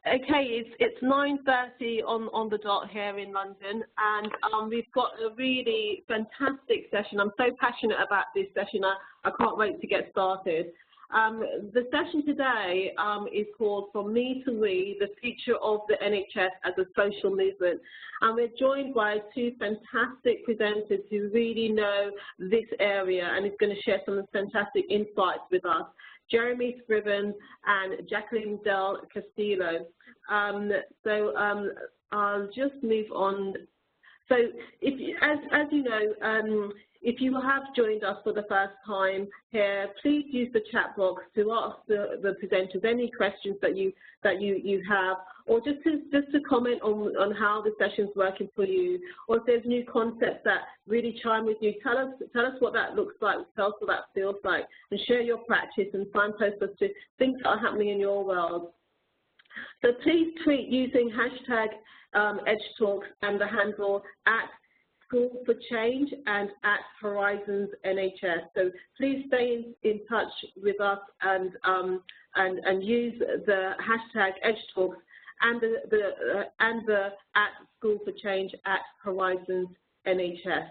Okay, it's 9:30 on the dot here in London, and we've got a really fantastic session. I'm so passionate about this session. I can't wait to get started. The session today is called From Me to We, the Future of the NHS as a Social Movement. And we're joined by two fantastic presenters who really know this area and is going to share some fantastic insights with us. Jeremy Scriven and Jacqueline Del Castillo. I'll just move on. So, as you know, if you have joined us for the first time here, please use the chat box to ask the presenters any questions that you have, or just to comment on how the session's working for you, or if there's new concepts that really chime with you. Tell us what that looks like, tell us what that feels like, and share your practice and signpost us to things that are happening in your world. So please tweet using hashtag EdgeTalk and the handle @School for Change and @Horizons NHS. So please stay in touch with us and use the hashtag EdgeTalks and the @School for Change @Horizons NHS.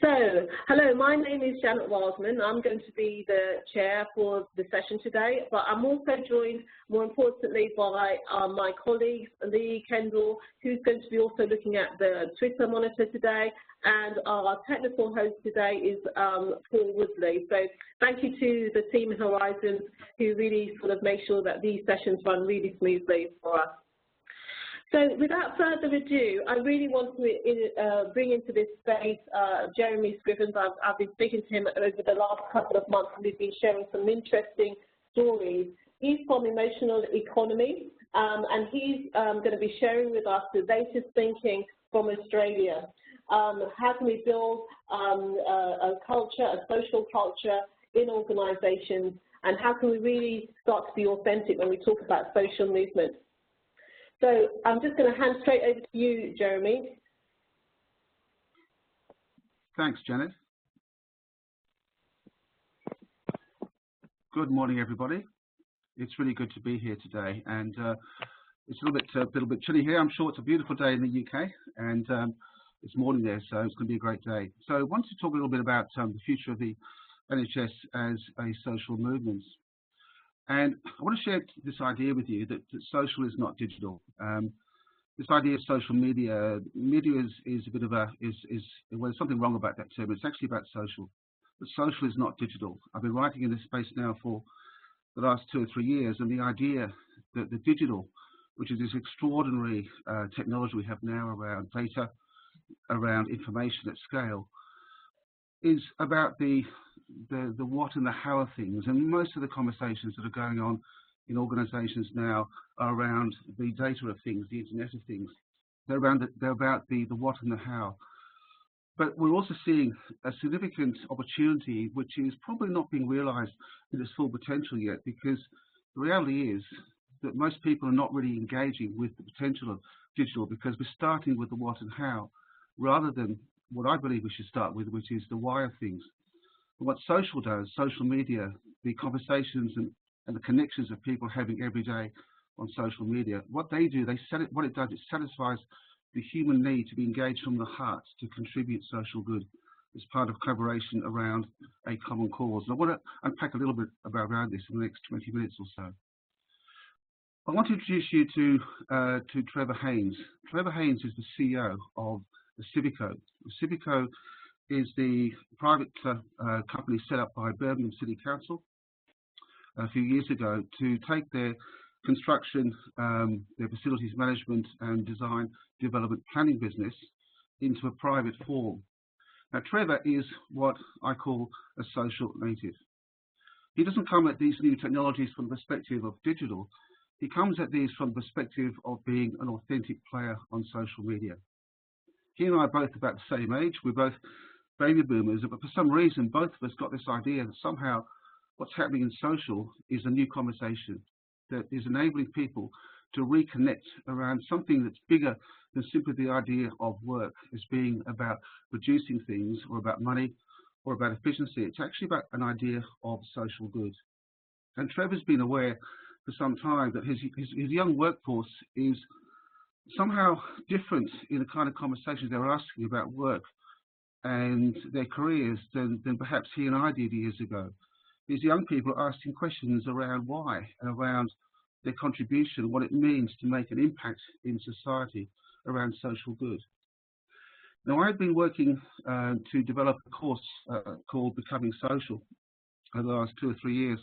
So, hello, my name is Janet Wildman. I'm going to be the chair for the session today, but I'm also joined, more importantly, by my colleagues, Lee Kendall, who's going to be also looking at the Twitter monitor today, and our technical host today is Paul Woodley. So thank you to the team at Horizons who really sort of make sure that these sessions run really smoothly for us. So without further ado, I really want to bring into this space Jeremy Scriven. I've been speaking to him over the last couple of months, and we've been sharing some interesting stories. He's from Emotional Economy, and he's going to be sharing with us the latest thinking from Australia. How can we build a culture, a social culture in organisations, and how can we really start to be authentic when we talk about social movements? So I'm just going to hand straight over to you, Jeremy. Thanks, Janet. Good morning, everybody. It's really good to be here today, and it's a little bit chilly here. I'm sure it's a beautiful day in the UK, and it's morning there, so it's going to be a great day. So I wanted to talk a little bit about the future of the NHS as a social movement. And I want to share this idea with you that social is not digital. This idea of social media, is a bit of well, there's something wrong about that term. It's actually about social. But social is not digital. I've been writing in this space now for the last 2 or 3 years, and the idea that the digital, which is this extraordinary technology we have now around data, around information at scale, is about the what and the how of things, and most of the conversations that are going on in organisations now are around the data of things, the Internet of Things. They're about the what and the how. But we're also seeing a significant opportunity which is probably not being realised in its full potential yet, because the reality is that most people are not really engaging with the potential of digital, because we're starting with the what and how rather than what I believe we should start with, which is the why of things. And what social does, social media, the conversations and the connections of people having every day on social media, what they do, what it does, it satisfies the human need to be engaged from the heart, to contribute social good as part of collaboration around a common cause. And I want to unpack a little bit around this in the next 20 minutes or so. I want to introduce you to Trevor Haynes. Trevor Haynes is the CEO of Acivico. Acivico is the private company set up by Birmingham City Council a few years ago to take their construction, their facilities management and design development planning business into a private form. Now, Trevor is what I call a social native. He doesn't come at these new technologies from the perspective of digital. He comes at these from the perspective of being an authentic player on social media. He and I are both about the same age. We're both baby boomers, but for some reason, both of us got this idea that somehow what's happening in social is a new conversation that is enabling people to reconnect around something that's bigger than simply the idea of work as being about producing things or about money or about efficiency. It's actually about an idea of social good. And Trevor's been aware for some time that his young workforce is somehow different in the kind of conversations they're asking about work and their careers than perhaps he and I did years ago. These young people are asking questions around why and around their contribution, what it means to make an impact in society around social good. Now, I've been working to develop a course called Becoming Social over the last 2 or 3 years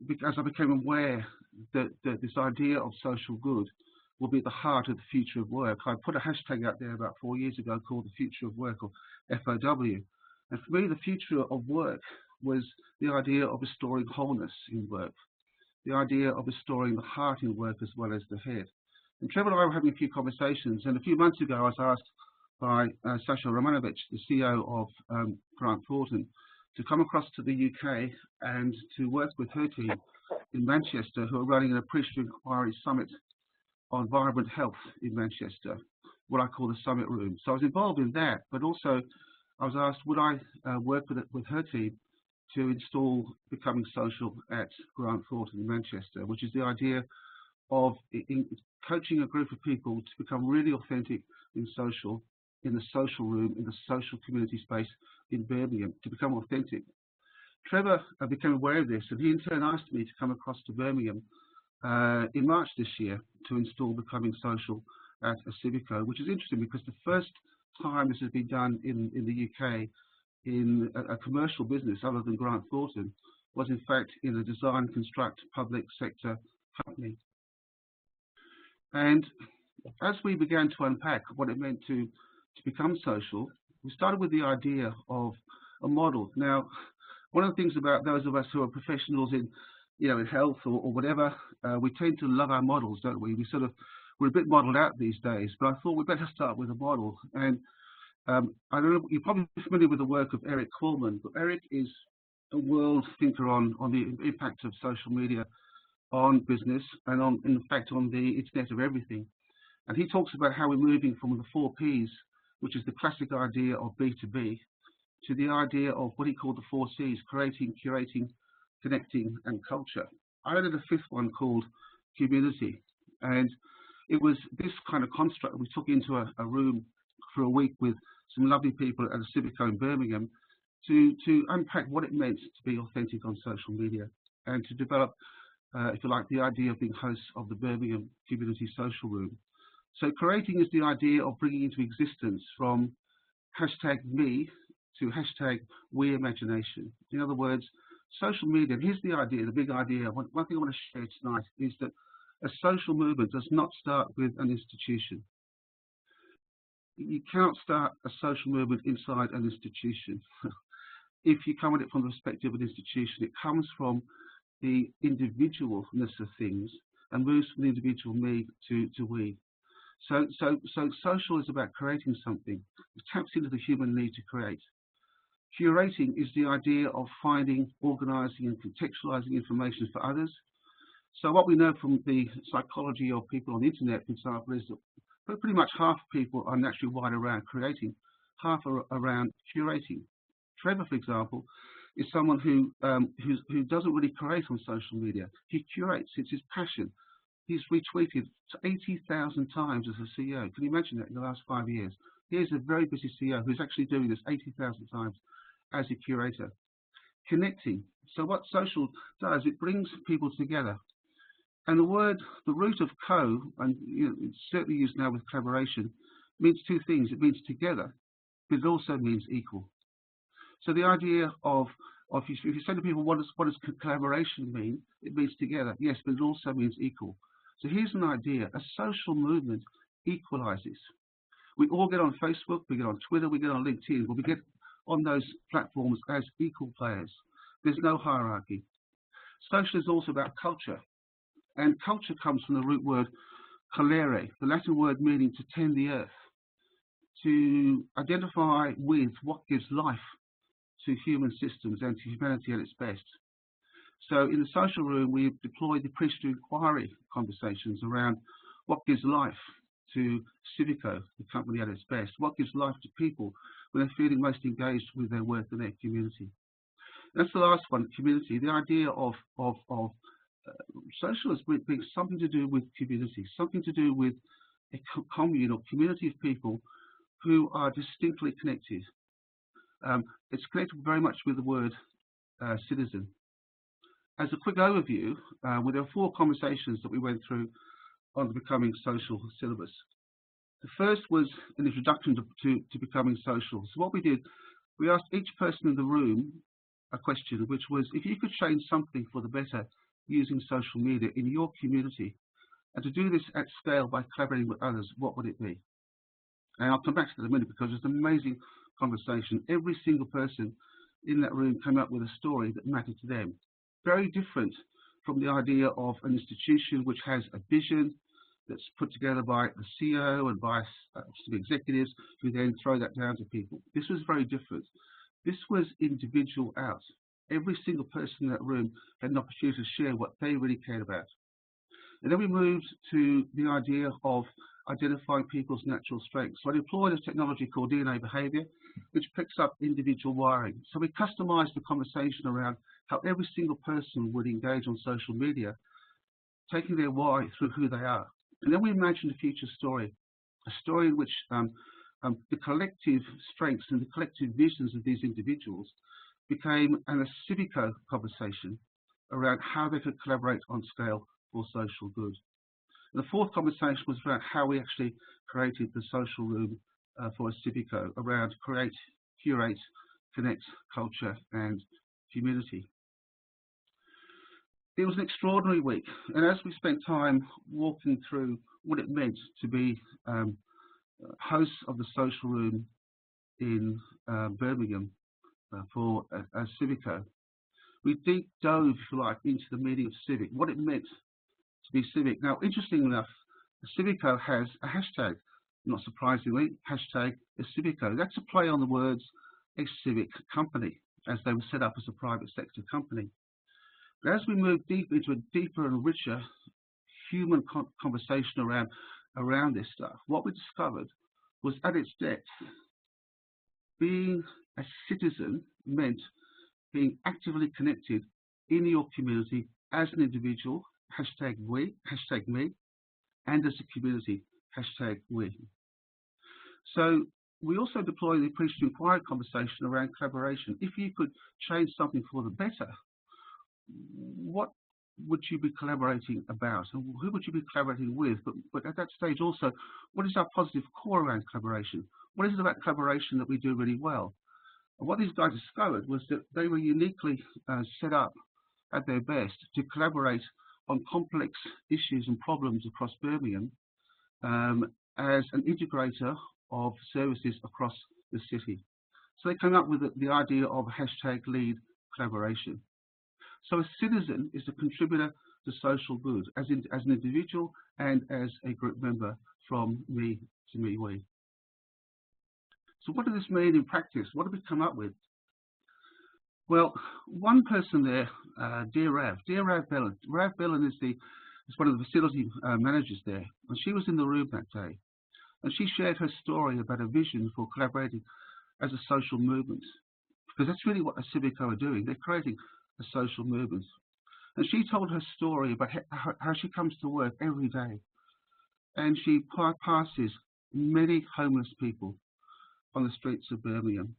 because I became aware that this idea of social good will be at the heart of the future of work. I put a hashtag out there about 4 years ago called the Future of Work, or FOW. And for me, the future of work was the idea of restoring wholeness in work, the idea of restoring the heart in work as well as the head. And Trevor and I were having a few conversations, and a few months ago I was asked by Sasha Romanovich, the CEO of Grant Thornton, to come across to the UK and to work with her team in Manchester, who are running an appreciative inquiry summit on vibrant health in Manchester, what I call the Summit Room. So I was involved in that, but also I was asked, would I work with her team to install Becoming Social at Grant Thornton in Manchester, which is the idea of coaching a group of people to become really authentic in the social room, in the social community space in Birmingham, to become authentic. Trevor became aware of this, and he in turn asked me to come across to Birmingham in March this year to install Becoming Social at Acivico, which is interesting because the first time this has been done in the UK in a commercial business other than Grant Thornton was in fact in a design construct public sector company. And as we began to unpack what it meant to become social, we started with the idea of a model. Now, one of the things about those of us who are professionals in health or whatever, we tend to love our models, don't we? We're a bit modeled out these days, but I thought we'd better start with a model. And I don't know, you're probably familiar with the work of Eric Kuhlman, but Eric is a world thinker on the impact of social media on business and in fact on the Internet of Everything. And he talks about how we're moving from the 4 Ps, which is the classic idea of B2B, to the idea of what he called the 4 Cs, creating, curating, connecting, and culture. I added a 5th one called community. And it was this kind of construct we took into a room for a week with some lovely people at Acivico in Birmingham to unpack what it meant to be authentic on social media and to develop, if you like, the idea of being hosts of the Birmingham Community Social Room. So creating is the idea of bringing into existence from #me to #we imagination. In other words, social media, and here's the idea, the big idea, one thing I want to share tonight is that a social movement does not start with an institution. You cannot start a social movement inside an institution. If you come at it from the perspective of an institution, it comes from the individualness of things and moves from the individual me to we. So social is about creating something. It taps into the human need to create. Curating is the idea of finding, organizing, and contextualizing information for others. So what we know from the psychology of people on the internet, for example, is that pretty much half of people are naturally wired around creating, half are around curating. Trevor, for example, is someone who doesn't really create on social media. He curates. It's his passion. He's retweeted 80,000 times as a CEO. Can you imagine that in the last 5 years? Here's a very busy CEO who's actually doing this 80,000 times as a curator. Connecting. So what social does, it brings people together. And the root of co, and it's certainly used now with collaboration, means 2 things. It means together, but it also means equal. So the idea of if you say to people, what does collaboration mean? It means together, yes, but it also means equal. So here's an idea. A social movement equalizes. We all get on Facebook, we get on Twitter, we get on LinkedIn, but we get on those platforms as equal players. There's no hierarchy. Social is also about culture. And culture comes from the root word colere, the Latin word meaning to tend the earth, to identify with what gives life to human systems and to humanity at its best. So in the social room, we've deployed the appreciative inquiry conversations around what gives life to Acivico, the company at its best, what gives life to people when they're feeling most engaged with their work and their community. That's the last one, community. The idea of social as being something to do with community, something to do with a commune or community of people who are distinctly connected. It's connected very much with the word citizen. As a quick overview, there were 4 conversations that we went through on the Becoming Social syllabus. The first was an introduction to becoming social. So what we did, we asked each person in the room a question, which was, if you could change something for the better using social media in your community, and to do this at scale by collaborating with others, what would it be? And I'll come back to that in a minute, because it's an amazing conversation. Every single person in that room came up with a story that mattered to them. Very different from the idea of an institution which has a vision that's put together by the CEO and by some executives who then throw that down to people. This was very different. This was individual out. Every single person in that room had an opportunity to share what they really cared about. And then we moved to the idea of identifying people's natural strengths. So I deployed a technology called DNA behavior, which picks up individual wiring. So we customized the conversation around how every single person would engage on social media, taking their why through who they are. And then we imagined a future story, a story in which the collective strengths and the collective visions of these individuals became an Acivico conversation around how they could collaborate on scale for social good. And the 4th conversation was around how we actually created the social room for Acivico, around create, curate, connect, culture, and community. It was an extraordinary week, and as we spent time walking through what it meant to be hosts of the social room in Birmingham for Acivico, we deep dove, if you like, into the meaning of civic, what it meant to be civic. Now, interestingly enough, Acivico has a hashtag, not surprisingly, hashtag Acivico. That's a play on the words a civic company, as they were set up as a private sector company. But as we moved deep into a deeper and richer human conversation around this stuff, what we discovered was at its depth, being a citizen meant being actively connected in your community as an individual, hashtag we, hashtag me, and as a community, hashtag we. So we also deploy the appreciative inquiry conversation around collaboration. If you could change something for the better, what would you be collaborating about, and who would you be collaborating with? But at that stage also, what is our positive core around collaboration? What is it about collaboration that we do really well? And what these guys discovered was that they were uniquely set up at their best to collaborate on complex issues and problems across Birmingham as an integrator of services across the city. So they came up with the idea of hashtag lead collaboration. So a citizen is a contributor to social good, as an individual and as a group member, from me to me, we. So what does this mean in practice? What have we come up with? Well, one person there, dear Rav Bellan. Rav Bellan is one of the facility managers there, and she was in the room that day. And she shared her story about a vision for collaborating as a social movement, because that's really what Acivico are doing. They're creating a social movement. And she told her story about how she comes to work every day, and she passes many homeless people on the streets of Birmingham.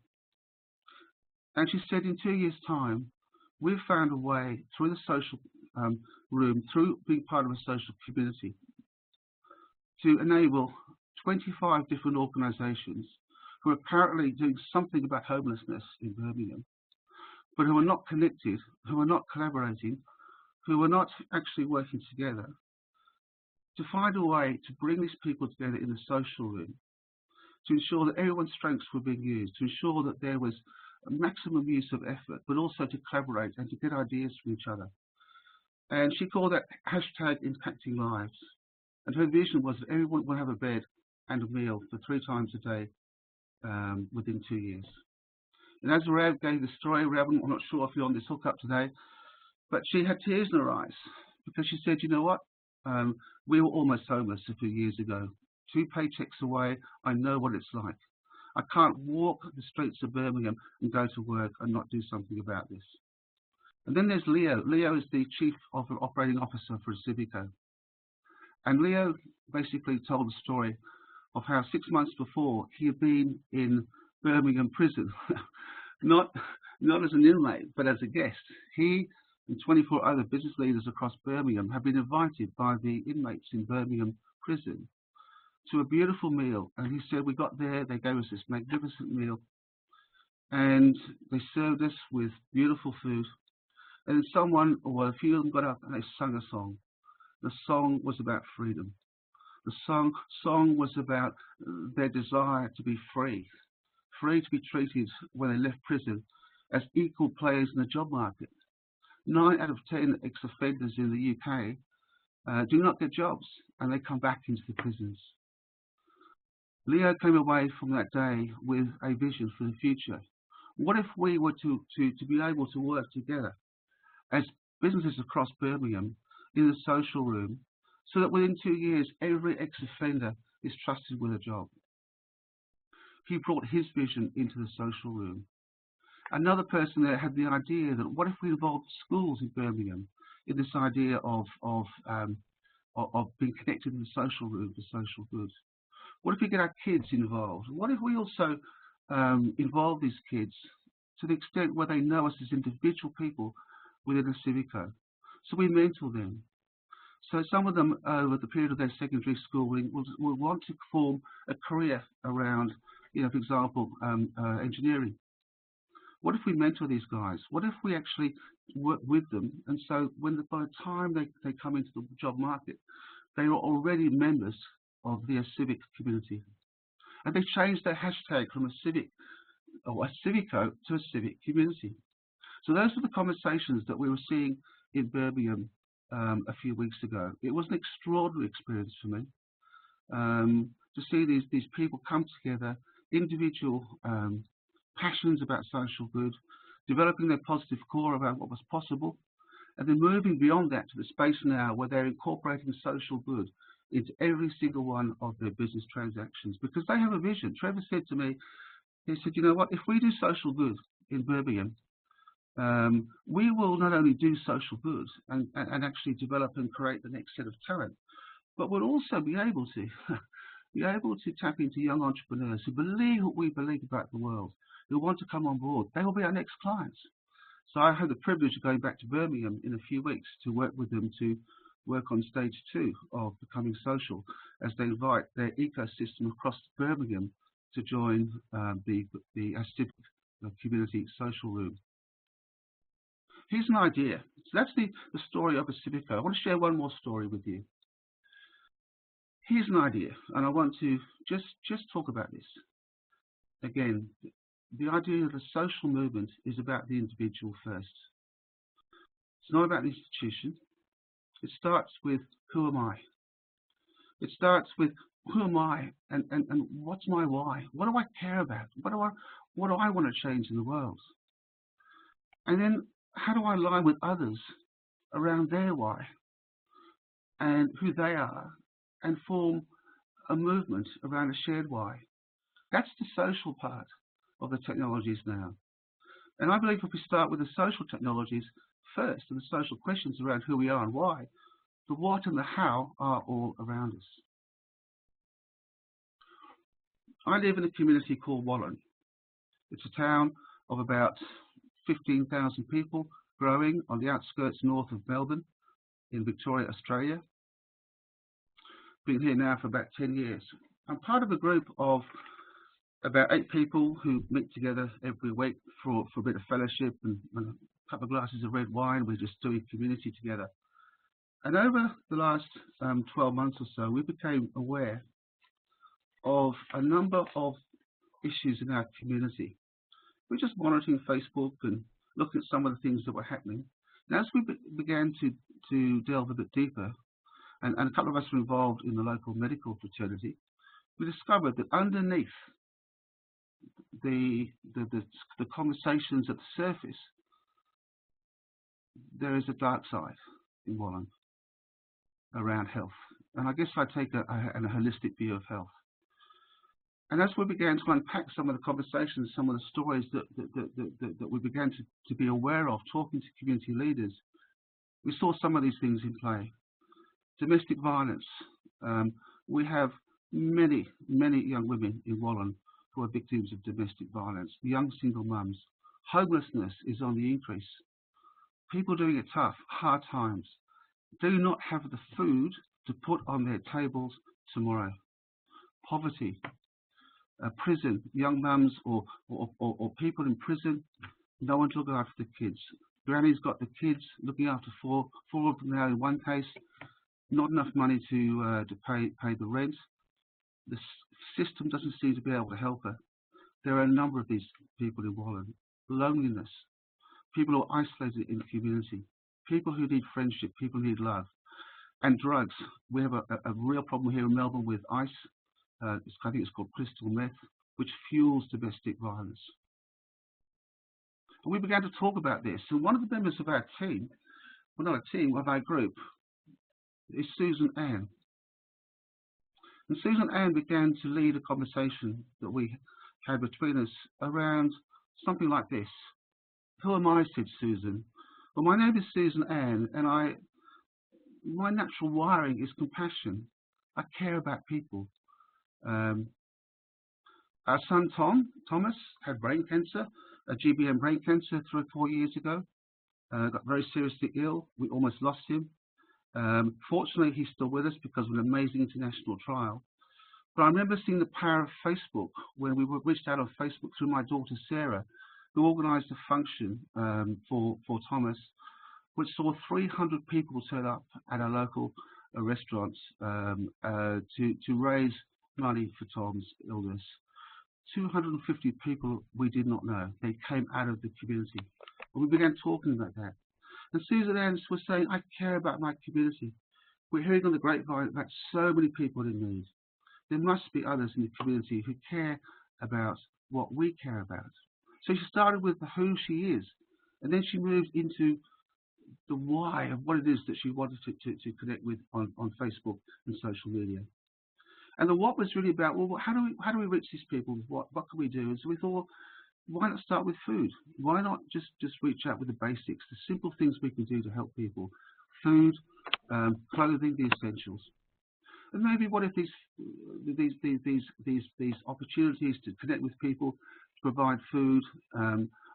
And she said, in 2 years' time, we've found a way through the social room, through being part of a social community, to enable 25 different organisations who are currently doing something about homelessness in Birmingham, but who are not connected, who are not collaborating, who are not actually working together, to find a way to bring these people together in the social room, to ensure that everyone's strengths were being used, to ensure that there was a maximum use of effort, but also to collaborate and to get ideas from each other. And she called that hashtag impacting lives. And her vision was that everyone will have a bed and a meal for 3 times a day within 2 years. And as Rav gave the story, Rav, I'm not sure if you're on this hookup today, but she had tears in her eyes because she said, you know what, we were almost homeless a few years ago. 2 paychecks away, I know what it's like. I can't walk the streets of Birmingham and go to work and not do something about this. And then there's Leo. Leo is the Chief Operating Officer for Acivico. And Leo basically told the story of how 6 months before he had been in Birmingham prison, not as an inmate, but as a guest. He and 24 other business leaders across Birmingham have been invited by the inmates in Birmingham prison to a beautiful meal. And he said, we got there, they gave us this magnificent meal, and they served us with beautiful food. And someone, or a few of them got up and they sung a song. The song was about freedom. The song was about their desire to be free to be treated when they left prison as equal players in the job market. 9 out of 10 ex-offenders in the UK do not get jobs, and they come back into the prisons. Leo came away from that day with a vision for the future. What if we were to be able to work together as businesses across Birmingham in the social room, so that within 2 years, every ex-offender is trusted with a job? He brought his vision into the social room. Another person there had the idea that what if we involved schools in Birmingham in this idea of being connected in the social room for social good? What if we get our kids involved? What if we also involve these kids to the extent where they know us as individual people within Acivico? So we mentor them. So some of them, over the period of their secondary schooling, will want to form a career around, for example, engineering. What if we mentor these guys? What if we actually work with them? And so by the time they come into the job market, they are already members of the Civic community. And they changed their hashtag from Acivico to a Civic community. So those were the conversations that we were seeing in Birmingham a few weeks ago. It was an extraordinary experience for me to see these people come together, individual passions about social good, developing their positive core about what was possible, and then moving beyond that to the space now where they're incorporating social good into every single one of their business transactions, because they have a vision. Trevor said to me, he said, you know what, if we do social good in Birmingham, we will not only do social good and actually develop and create the next set of talent, but we'll also be able to tap into young entrepreneurs who believe what we believe about the world, who want to come on board. They will be our next clients. So I had the privilege of going back to Birmingham in a few weeks to work with them to work on stage 2 of Becoming Social, as they invite their ecosystem across Birmingham to join the ACIVICommunity Social Room. Here's an idea. So that's the story of Acivico. I want to share one more story with you. Here's an idea, and I want to just talk about this. Again, the idea of a social movement is about the individual first. It's not about the institution. It starts with, who am I? It starts with, who am I, and what's my why? What do I care about? What do I want to change in the world? And then, how do I align with others around their why and who they are, and form a movement around a shared why? That's the social part of the technologies now. And I believe if we start with the social technologies first, and the social questions around who we are and why, the what and the how are all around us. I live in a community called Wallan. It's a town of about 15,000 people, growing on the outskirts north of Melbourne in Victoria, Australia. Been here now for about 10 years. I'm part of a group of about 8 people who meet together every week for a bit of fellowship and a couple of glasses of red wine. We're just doing community together. And over the last 12 months or so, we became aware of a number of issues in our community. We're just monitoring Facebook and looking at some of the things that were happening. And as we began to delve a bit deeper, and a couple of us were involved in the local medical fraternity, we discovered that underneath the conversations at the surface, there is a dark side in Wallan around health. And I guess I take a holistic view of health. And as we began to unpack some of the conversations, some of the stories that we began to be aware of, talking to community leaders, we saw some of these things in play. Domestic violence. We have many young women in Wallan who are victims of domestic violence, young single mums. Homelessness is on the increase. People doing it tough, hard times, do not have the food to put on their tables tomorrow. Poverty, prison, young mums or people in prison, no one to look after the kids. Granny's got the kids looking after four of them now in one case, not enough money to pay the rent. The system doesn't seem to be able to help her. There are a number of these people in Wallan. Loneliness, people who are isolated in the community, people who need friendship, people who need love. And drugs. We have a real problem here in Melbourne with ice. I think it's called crystal meth, which fuels domestic violence. And we began to talk about this. And one of the members of our team, well, not a team, of our group, is Susan Ann. And Susan Ann began to lead a conversation that we had between us around something like this. Who am I, said Susan. Well, my name is Susan Ann, and my natural wiring is compassion. I care about people. Our son Thomas had brain cancer, a GBM brain cancer 3 or 4 years ago. Got very seriously ill. We almost lost him. Fortunately, he's still with us because of an amazing international trial. But I remember seeing the power of Facebook when we reached out on Facebook through my daughter Sarah, who organised a function for Thomas, which saw 300 people turn up at our local restaurants to raise money for Tom's illness. 250 people we did not know. They came out of the community. And we began talking about that. And Susan Ann was saying, I care about my community. We're hearing on the grapevine about so many people in need. There must be others in the community who care about what we care about. So she started with the who she is, and then she moved into the why of what it is that she wanted to connect with on Facebook and social media. And the what was really about, well, how do we reach these people? What can we do? And so we thought, why not start with food? Why not just reach out with the basics, the simple things we can do to help people? Food, clothing, the essentials. And maybe what if these opportunities to connect with people, to provide food,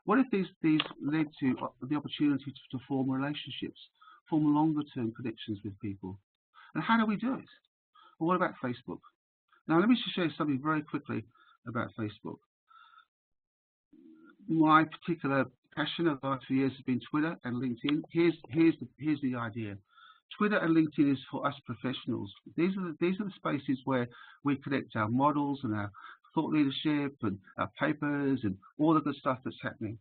what if these led to the opportunity to form relationships, form longer-term connections with people? And how do we do it? Well, what about Facebook? Now, let me just show you something very quickly about Facebook. My particular passion over the last few years has been Twitter and LinkedIn. Here's the idea. Twitter and LinkedIn is for us professionals. These are the spaces where we connect our models and our thought leadership and our papers and all the good stuff that's happening.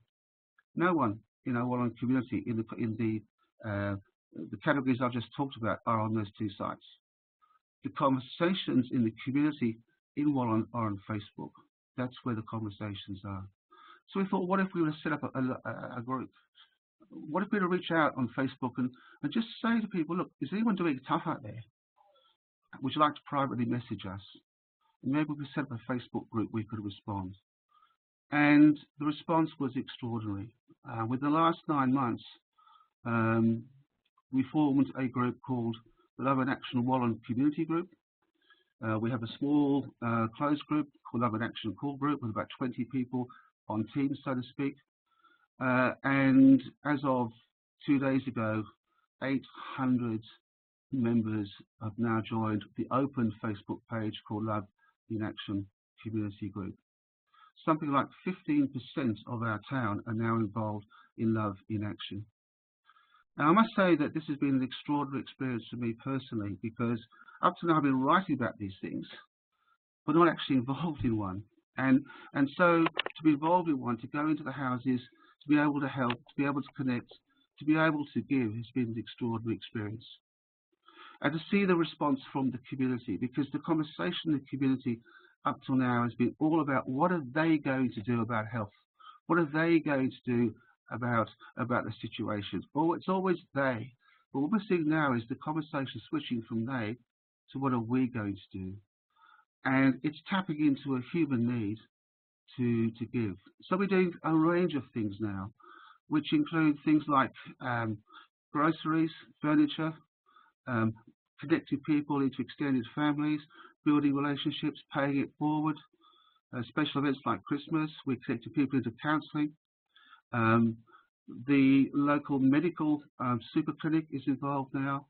No one in our Wallan community in the categories I've just talked about are on those two sites. The conversations in the community in Wallan are on Facebook. That's where the conversations are. So we thought, what if we were to set up a group? What if we were to reach out on Facebook and just say to people, look, is anyone doing it tough out there? Would you like to privately message us? And maybe if we set up a Facebook group, we could respond. And the response was extraordinary. Within the last 9 months, we formed a group called the Love and Action Wallan Community Group. We have a small closed group called Love and Action Call Group with about 20 people on teams, so to speak. And as of 2 days ago, 800 members have now joined the open Facebook page called Love in Action Community Group. Something like 15% of our town are now involved in Love in Action. Now, I must say that this has been an extraordinary experience for me personally, because up to now I've been writing about these things, but not actually involved in one. And so to be involved in one, to go into the houses, to be able to help, to be able to connect, to be able to give has been an extraordinary experience. And to see the response from the community, because the conversation in the community up till now has been all about what are they going to do about health? What are they going to do about the situation? Oh, it's always they. But what we're seeing now is the conversation switching from they to what are we going to do? and it's tapping into a human need to give. So we're doing a range of things now, which include things like groceries, furniture, connecting people into extended families, building relationships, paying it forward, special events like Christmas. We're connecting people into counselling. The local medical super clinic is involved now.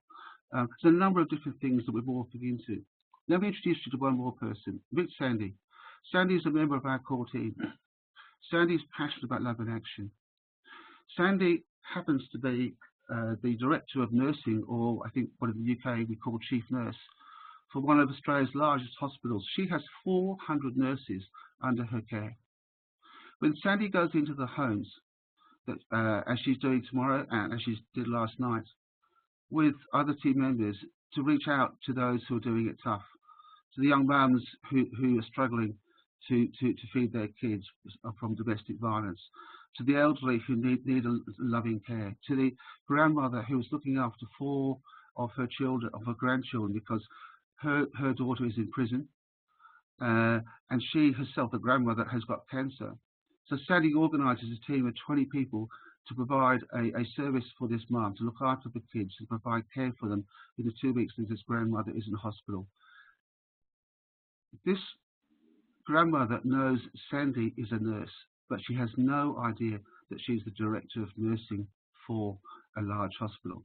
There's a number of different things that we're morphing into. Let me introduce you to one more person. Meet Sandy. Sandy is a member of our core team. Sandy is passionate about love and action. Sandy happens to be the director of nursing, or I think what in the UK we call chief nurse, for one of Australia's largest hospitals. She has 400 nurses under her care. When Sandy goes into the homes, as she's doing tomorrow and as she did last night, with other team members to reach out to those who are doing it tough, to the young mums who are struggling to feed their kids from domestic violence, to the elderly who need a loving care, to the grandmother who is looking after 4 of her children, of her grandchildren, because her daughter is in prison, and she herself, the grandmother, has got cancer. So Sandy organises a team of 20 people to provide a service for this mum, to look after the kids, to provide care for them in the 2 weeks that this grandmother is in hospital. This grandmother knows Sandy is a nurse, but she has no idea that she's the director of nursing for a large hospital.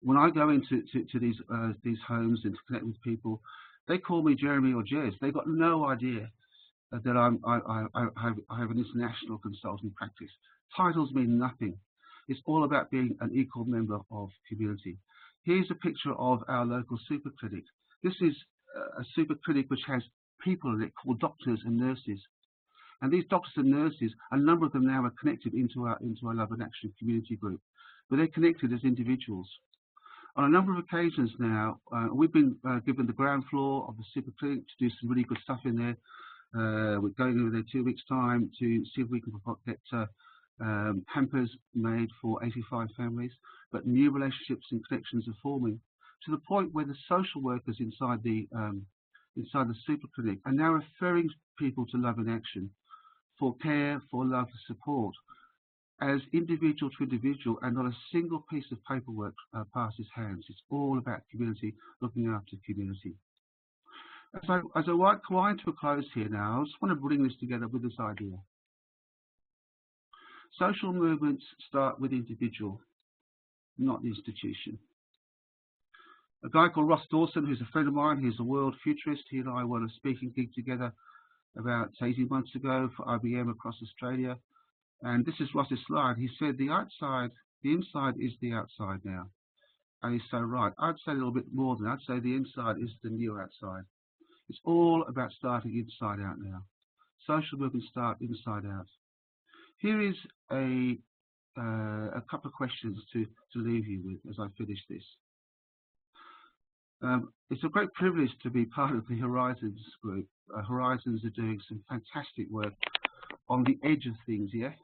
When I go into these homes and to connect with people, they call me Jeremy or Jez. They've got no idea that I have an international consulting practice. Titles mean nothing. It's all about being an equal member of community. Here's a picture of our local super clinic. This is a super clinic which has people in it called doctors and nurses. And these doctors and nurses, a number of them now are connected into our Love and Action community group, but they're connected as individuals. On a number of occasions now, we've been given the ground floor of the super clinic to do some really good stuff in there. We're going over there 2 weeks' time to see if we can get hampers made for 85 families, but new relationships and connections are forming to the point where the social workers inside the super clinic are now referring people to Love and Action for care, for love, for support, as individual to individual, and not a single piece of paperwork passes hands. It's all about community, looking after community. As I wind to a close here now, I just want to bring this together with this idea. Social movements start with individual, not the institution. A guy called Ross Dawson, who's a friend of mine, he's a world futurist. He and I were on a speaking gig together about 18 months ago for IBM across Australia. And this is Ross's slide. He said the inside is the outside now. And he's so right. I'd say a little bit more than that. I'd say the inside is the new outside. It's all about starting inside out now. Social movements start inside out. Here is a couple of questions to leave you with as I finish this. It's a great privilege to be part of the Horizons group. Horizons are doing some fantastic work on the edge of things here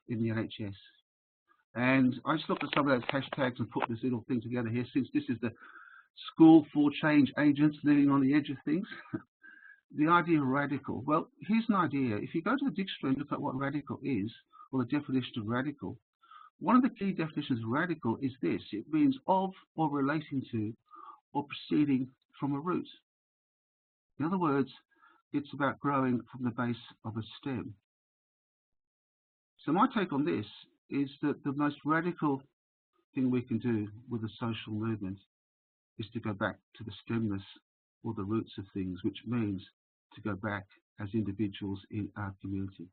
in the NHS. And I just looked at some of those hashtags and put this little thing together here, since this is the School for Change Agents living on the edge of things. The idea of radical. Well, here's an idea. If you go to the dictionary and look at what radical is, or the definition of radical, one of the key definitions of radical is this. It means of or relating to or proceeding from a root. In other words, it's about growing from the base of a stem. So my take on this is that the most radical thing we can do with a social movement is to go back to the stemness or the roots of things, which means to go back as individuals in our community.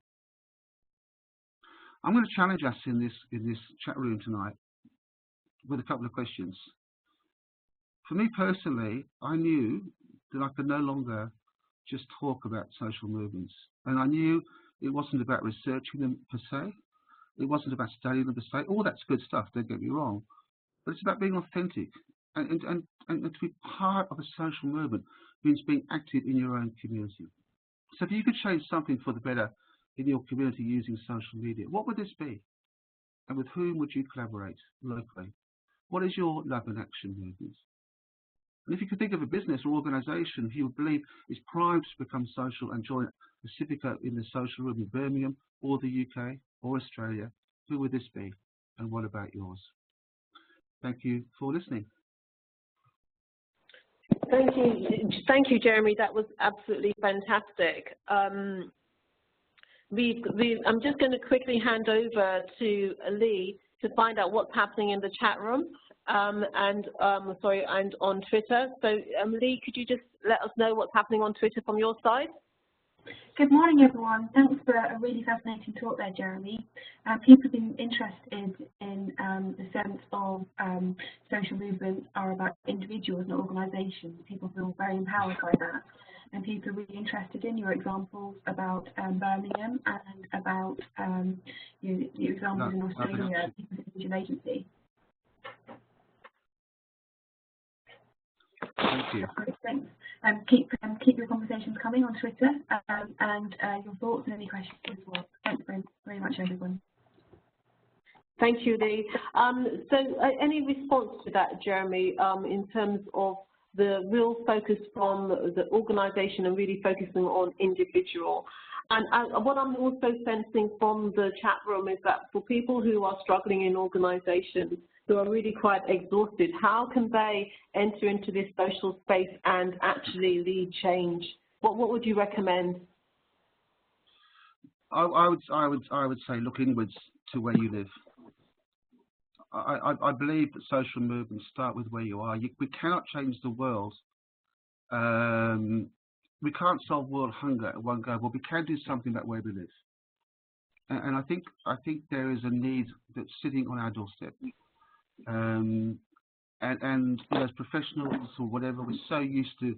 I'm going to challenge us in this chat room tonight with a couple of questions. For me personally, I knew that I could no longer just talk about social movements, and I knew it wasn't about researching them per se. It wasn't about studying them per se. All that's good stuff, don't get me wrong, but it's about being authentic, and to be part of a social movement means being active in your own community. So if you could change something for the better in your community using social media, what would this be? And with whom would you collaborate locally? What is your Love and Action movement? And if you could think of a business or organisation you would believe is primed to become social and join Acivico in the social room in Birmingham or the UK or Australia, who would this be? And what about yours? Thank you for listening. Thank you, Jeremy. That was absolutely fantastic. I'm just going to quickly hand over to Lee to find out what's happening in the chat room and on Twitter. So, Lee, could you just let us know what's happening on Twitter from your side? Good morning, everyone. Thanks for a really fascinating talk there, Jeremy. People have been interested in the sense of social movements are about individuals and organisations. People feel very empowered by that. And people are really interested in your examples about Birmingham and about your examples in Australia, people's individual agency. Thank you. Thanks. Keep your conversations coming on Twitter and your thoughts and any questions as well. Thanks very much, everyone. Thank you, Lee. So any response to that, Jeremy, in terms of the real focus from the organisation and really focusing on individual? And what I'm also sensing from the chat room is that for people who are struggling in organisations, who are really quite exhausted, how can they enter into this social space and actually lead change? What would you recommend? I would say look inwards to where you live. I believe that social movements start with where you are. We cannot change the world. We can't solve world hunger at one go, but we can do something about where we live. And I think there is a need that's sitting on our doorstep. And as professionals or whatever, we're so used to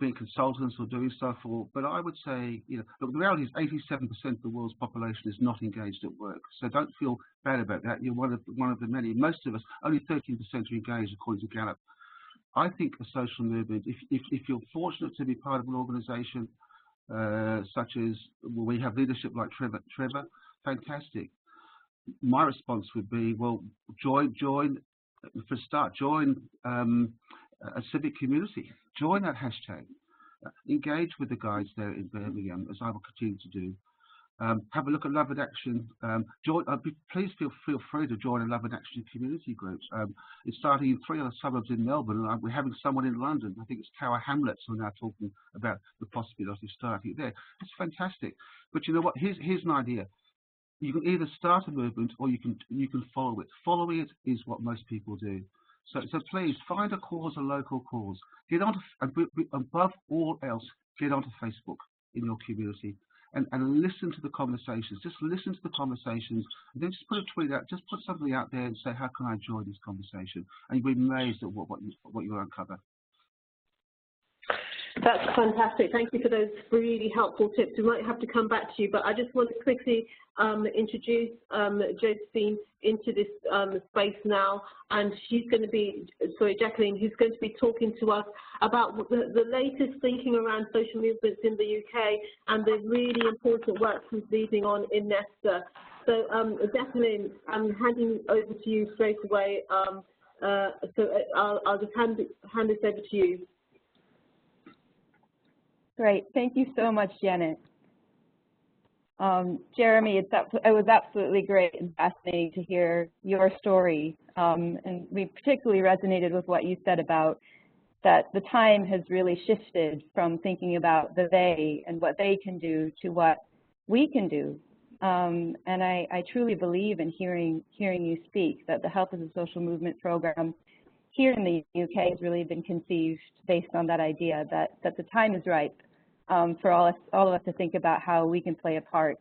being consultants or doing stuff. But I would say, look, the reality is 87% of the world's population is not engaged at work. So don't feel bad about that. You're one of the many. Most of us, only 13% are engaged, according to Gallup. I think a social movement, if you're fortunate to be part of an organisation such as we have leadership like Trevor, fantastic. My response would be, well, join for a start, join a civic community, join that hashtag, engage with the guys there in Birmingham, as I will continue to do. Have a look at Love and Action. Please feel free to join a Love and Action community groups. It's starting in 3 other suburbs in Melbourne, and we're having someone in London. I think it's Tower Hamlets who are now talking about the possibility of starting there. It's fantastic. But you know what? Here's an idea. You can either start a movement or you can follow it. Following it is what most people do. So please find a cause, a local cause. Get onto, above all else, get onto Facebook in your community and listen to the conversations. Just listen to the conversations, and then just put a tweet out. Just put something out there and say, how can I join this conversation? And you'll be amazed at what you'll uncover. That's fantastic. Thank you for those really helpful tips. We might have to come back to you, but I just want to quickly introduce Josephine into this space now, and she's going to be, Jacqueline, who's going to be talking to us about the latest thinking around social movements in the UK and the really important work she's leading on in Nesta. So, Jacqueline, I'm handing over to you straight away. I'll just hand this over to you. Great. Thank you so much, Janet. Jeremy, it was absolutely great and fascinating to hear your story. And we particularly resonated with what you said about that the time has really shifted from thinking about the they and what they can do to what we can do. And I truly believe in hearing you speak that the Health as a Social Movement program here in the UK has really been conceived based on that idea that the time is ripe for all of us to think about how we can play a part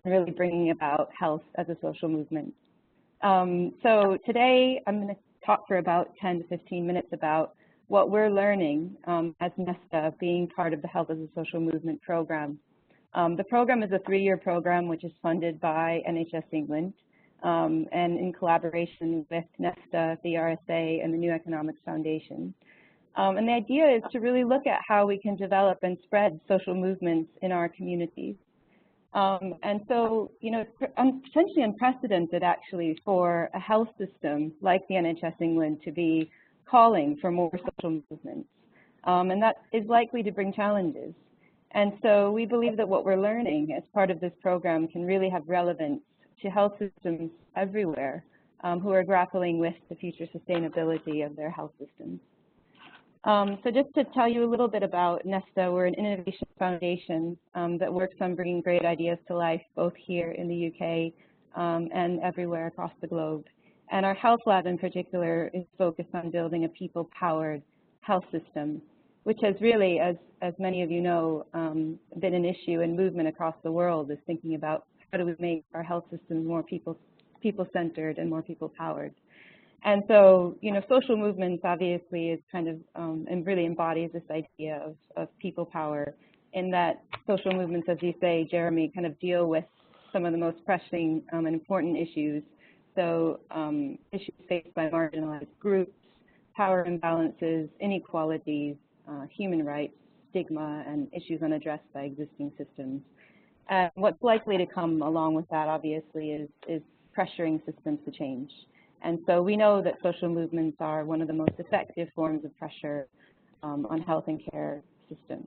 in really bringing about health as a social movement. So today I'm going to talk for about 10 to 15 minutes about what we're learning as Nesta, being part of the Health as a Social Movement program. The program is a 3-year program which is funded by NHS England and in collaboration with Nesta, the RSA, and the New Economics Foundation. And the idea is to really look at how we can develop and spread social movements in our communities. And so, it's potentially unprecedented, actually, for a health system like the NHS England to be calling for more social movements, and that is likely to bring challenges. And so we believe that what we're learning as part of this program can really have relevance to health systems everywhere who are grappling with the future sustainability of their health systems. So just to tell you a little bit about Nesta, we're an innovation foundation that works on bringing great ideas to life, both here in the UK and everywhere across the globe. And our health lab in particular is focused on building a people-powered health system, which has really, as many of you know, been an issue and movement across the world, is thinking about how do we make our health system more people-centered and more people-powered. And so, you know, social movements obviously is kind of, and really embodies this idea of people power, in that social movements, as you say, Jeremy, kind of deal with some of the most pressing and important issues. So issues faced by marginalized groups, power imbalances, inequalities, human rights, stigma, and issues unaddressed by existing systems. And what's likely to come along with that, obviously, is pressuring systems to change. And so we know that social movements are one of the most effective forms of pressure on health and care systems.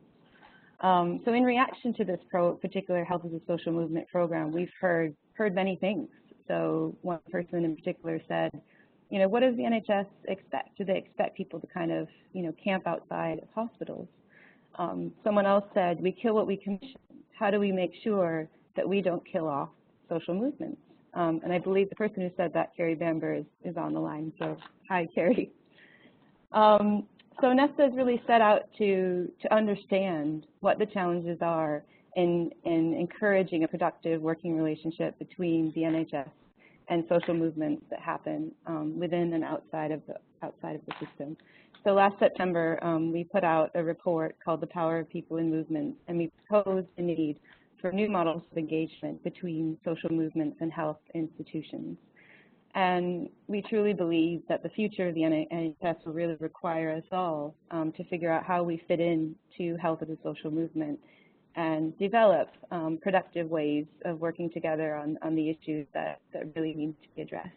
So in reaction to this particular Health as a Social Movement program, we've heard many things. So one person in particular said, you know, what does the NHS expect? Do they expect people to kind of, you know, camp outside of hospitals? Someone else said, we kill what we commission. How do we make sure that we don't kill off social movements? And I believe the person who said that, Carrie Bamber, is on the line. So hi, Carrie. So Nesta has really set out to understand what the challenges are in encouraging a productive working relationship between the NHS and social movements that happen within and outside of the system. So last September, we put out a report called The Power of People in Movement, and we proposed a need for new models of engagement between social movements and health institutions. And we truly believe that the future of the NHS will really require us all to figure out how we fit into health as a social movement and develop productive ways of working together on the issues that really need to be addressed,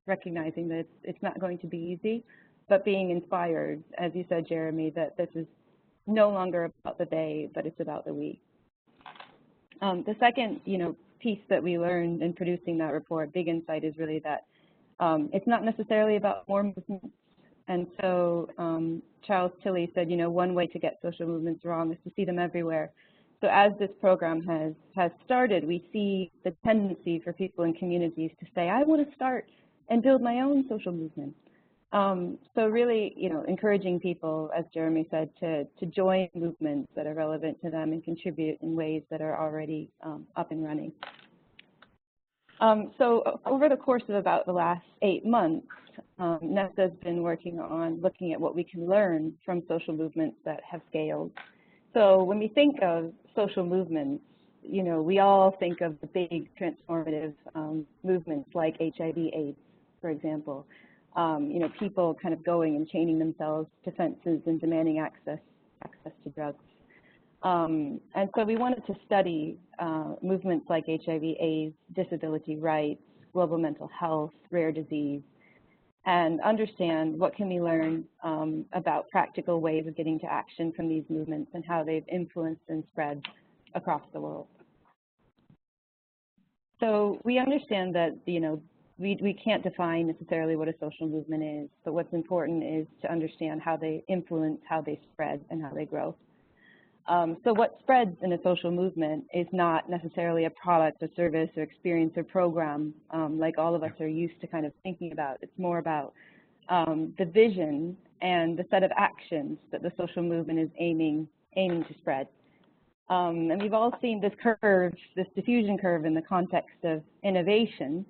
recognizing that it's not going to be easy, but being inspired, as you said, Jeremy, that this is no longer about the they, but it's about the we. The second, you know, piece that we learned in producing that report, big insight, is really that it's not necessarily about more movements. And so Charles Tilley said, you know, one way to get social movements wrong is to see them everywhere. So as this program has started, we see the tendency for people in communities to say, I want to start and build my own social movement. So really, you know, encouraging people, as Jeremy said, to join movements that are relevant to them and contribute in ways that are already up and running. So over the course of about the last 8 months, Nesta has been working on looking at what we can learn from social movements that have scaled. So when we think of social movements, you know, we all think of the big transformative movements like HIV/AIDS, for example. You know, people kind of going and chaining themselves to fences and demanding access to drugs. And so we wanted to study movements like HIV/AIDS, disability rights, global mental health, rare disease, and understand what can we learn about practical ways of getting to action from these movements and how they've influenced and spread across the world. So we understand that, you know, we can't define necessarily what a social movement is, but what's important is to understand how they influence, how they spread, and how they grow. So what spreads in a social movement is not necessarily a product, a service, or experience, or program like all of us are used to kind of thinking about. It's more about the vision and the set of actions that the social movement is aiming to spread. And we've all seen this curve, this diffusion curve in the context of innovation,